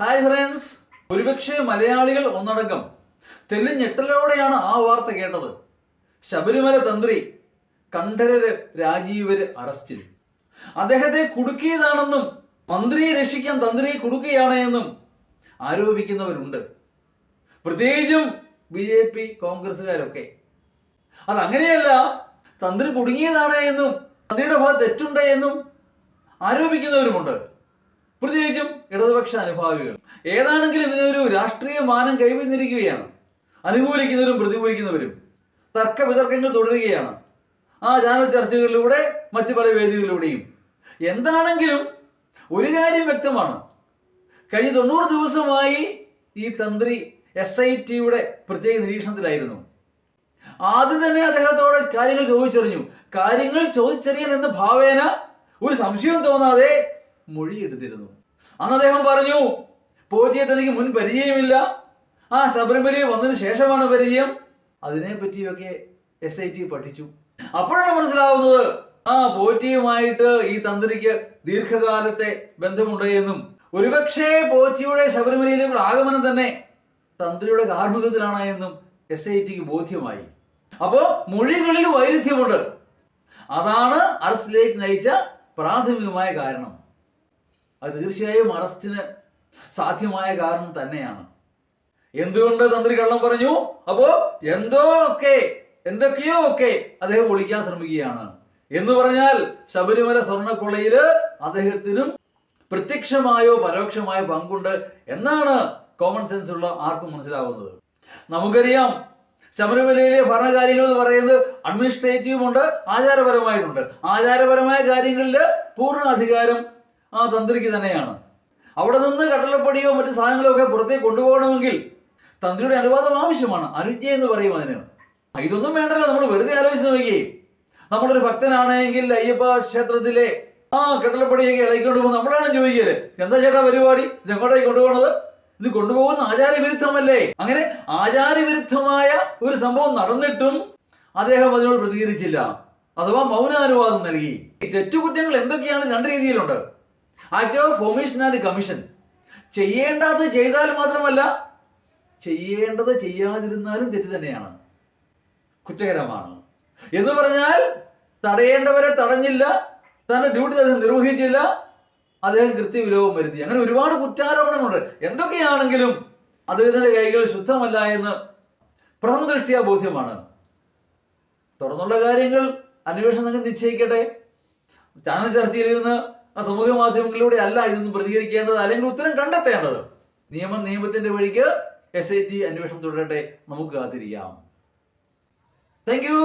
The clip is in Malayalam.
ഹായ് ഫ്രണ്ട്സ്, ഒരുപക്ഷെ മലയാളികൾ ഒന്നടങ്കം തെല്ലുഞ്ഞെട്ടലോടെയാണ് ആ വാർത്ത കേട്ടത്. ശബരിമല തന്ത്രി കണ്ഠരര് രാജീവര് അറസ്റ്റിൽ. അദ്ദേഹത്തെ കുടുക്കിയതാണെന്നും മന്ത്രിയെ രക്ഷിക്കാൻ തന്ത്രിയെ കുടുക്കുകയാണ് എന്നും ആരോപിക്കുന്നവരുണ്ട്. പ്രത്യേകിച്ചും BJP കോൺഗ്രസുകാരൊക്കെ. അതങ്ങനെയല്ല, തന്ത്രി കുടുങ്ങിയതാണ് എന്നും തന്ത്രിയുടെ ഭാഗത്ത് തെറ്റുണ്ട് എന്നും ആരോപിക്കുന്നവരുമുണ്ട്. പ്രത്യേകിച്ചും ഇടതുപക്ഷ അനുഭാവികൾ. ഏതാണെങ്കിലും ഇതൊരു രാഷ്ട്രീയ മാനം കൈവന്നിരിക്കുകയാണ്. അനുകൂലിക്കുന്നവരും പ്രതികൂലിക്കുന്നവരും തർക്ക വിതർക്കങ്ങൾ തുടരുകയാണ് ആ ചാനൽ ചർച്ചകളിലൂടെ, മറ്റു പല വേദികളിലൂടെയും. എന്താണെങ്കിലും ഒരു കാര്യം വ്യക്തമാണ്, കഴിഞ്ഞ 90 ദിവസമായി ഈ തന്ത്രി SITയുടെ പ്രത്യേക നിരീക്ഷണത്തിലായിരുന്നു. ആദ്യം തന്നെ അദ്ദേഹത്തോട് കാര്യങ്ങൾ ചോദിച്ചറിഞ്ഞു. കാര്യങ്ങൾ ചോദിച്ചറിയാൻ എന്ന ഭാവേന ഒരു സംശയവും തോന്നാതെ മൊഴിയെടുത്തിരുന്നു. അന്ന് അദ്ദേഹം പറഞ്ഞു, പോറ്റിയെ തനിക്ക് മുൻ പരിചയമില്ല, ശബരിമലയിൽ വന്നതിന് ശേഷമാണ് പരിചയം. അതിനെ പറ്റിയൊക്കെ SIT പഠിച്ചു. അപ്പോഴാണ് മനസ്സിലാവുന്നത് പോറ്റിയുമായിട്ട് ഈ തന്ത്രിക്ക് ദീർഘകാലത്തെ ബന്ധമുണ്ട് എന്നും ഒരുപക്ഷെ പോറ്റിയുടെ ശബരിമലയിലേക്കുള്ള ആഗമനം തന്നെ തന്ത്രിയുടെ കാർമ്മികത്തിലാണ് എന്നും SITക്ക് ബോധ്യമായി. അപ്പോ മൊഴികളിൽ വൈരുദ്ധ്യമുണ്ട്. അതാണ് അറസ്റ്റിലേക്ക് നയിച്ച പ്രാഥമികമായ കാരണം. അത് തീർച്ചയായും അറസ്റ്റിന് സാധ്യമായ കാരണം തന്നെയാണ്. എന്തുകൊണ്ട് തന്ത്രി കള്ളം പറഞ്ഞു? അപ്പോ എന്തൊക്കെയോ ഒക്കെ അദ്ദേഹം ഒളിക്കാൻ ശ്രമിക്കുകയാണ് എന്ന് പറഞ്ഞാൽ ശബരിമല സ്വർണ്ണക്കൊള്ളയില് അദ്ദേഹത്തിനും പ്രത്യക്ഷമായോ പരോക്ഷമായോ പങ്കുണ്ട് എന്നാണ് കോമൺ സെൻസ് ഉള്ള ആർക്കും മനസ്സിലാവുന്നത്. നമുക്കറിയാം, ശബരിമലയിലെ ഭരണകാര്യങ്ങൾ എന്ന് പറയുന്നത് അഡ്മിനിസ്ട്രേറ്റീവും ഉണ്ട്, ആചാരപരമായിട്ടുണ്ട്. ആചാരപരമായ കാര്യങ്ങളിൽ പൂർണ്ണ അധികാരം തന്ത്രിക്ക് തന്നെയാണ്. അവിടെ നിന്ന് കട്ടളപ്പടിയോ മറ്റു സാധനങ്ങളോ ഒക്കെ പുറത്തേക്ക് കൊണ്ടുപോകണമെങ്കിൽ തന്ത്രിയുടെ അനുവാദം ആവശ്യമാണ്. അനുജ്ഞ എന്ന് പറയും അതിന്. ഇതൊന്നും വേണ്ടല്ലോ. നമ്മൾ വെറുതെ ആലോചിച്ച് നോക്കി, നമ്മളൊരു ഭക്തനാണെങ്കിൽ അയ്യപ്പ ക്ഷേത്രത്തിലെ കട്ടളപ്പടിയൊക്കെ ഇളക്കിക്കൊണ്ട് പോകും. നമ്മളാണ് ചോദിക്കല്, എന്താ ചേട്ടാ പരിപാടി, ഇത് എങ്ങോട്ടേക്ക് കൊണ്ടുപോകണത്? ഇത് കൊണ്ടുപോകുന്ന ആചാരവിരുദ്ധമല്ലേ? അങ്ങനെ ആചാരവിരുദ്ധമായ ഒരു സംഭവം നടന്നിട്ടും അദ്ദേഹം അതിനോട് പ്രതികരിച്ചില്ല, അഥവാ മൗനാനുവാദം നൽകി. തെറ്റുകുറ്റങ്ങൾ എന്തൊക്കെയാണ്? 2 രീതിയിലുണ്ട്. Act of omission and commission. ചെയ്യേണ്ടത് ചെയ്താൽ മാത്രമല്ല, ചെയ്യേണ്ടത് ചെയ്യാതിരുന്നാലും തെറ്റ് തന്നെയാണ്, കുറ്റകരമാണ്. എന്ന് പറഞ്ഞാൽ തടയേണ്ടവരെ തടഞ്ഞില്ല, തന്റെ ഡ്യൂട്ടി അദ്ദേഹം നിർവഹിച്ചില്ല, അദ്ദേഹം കൃത്യവിലോപം വരുത്തി. അങ്ങനെ ഒരുപാട് കുറ്റാരോപണങ്ങളുണ്ട്. എന്തൊക്കെയാണെങ്കിലും അദ്ദേഹത്തിന്റെ കൈകൾ ശുദ്ധമല്ല എന്ന് പ്രഥമ ദൃഷ്ട്യാ ബോധ്യമാണ്. തുറന്നുള്ള കാര്യങ്ങൾ അന്വേഷണം നിങ്ങൾ നിശ്ചയിക്കട്ടെ. ചാനൽ ചർച്ചയിലിരുന്ന് സമൂഹ മാധ്യമങ്ങളിലൂടെ അല്ല ഇതൊന്നും പ്രതികരിക്കേണ്ടത്, അല്ലെങ്കിൽ ഉത്തരം കണ്ടെത്തേണ്ടത്. നിയമത്തിന്റെ വഴിക്ക് SIT അന്വേഷണം തുടരട്ടെ. നമുക്ക് കാത്തിരിക്കാം. Thank you.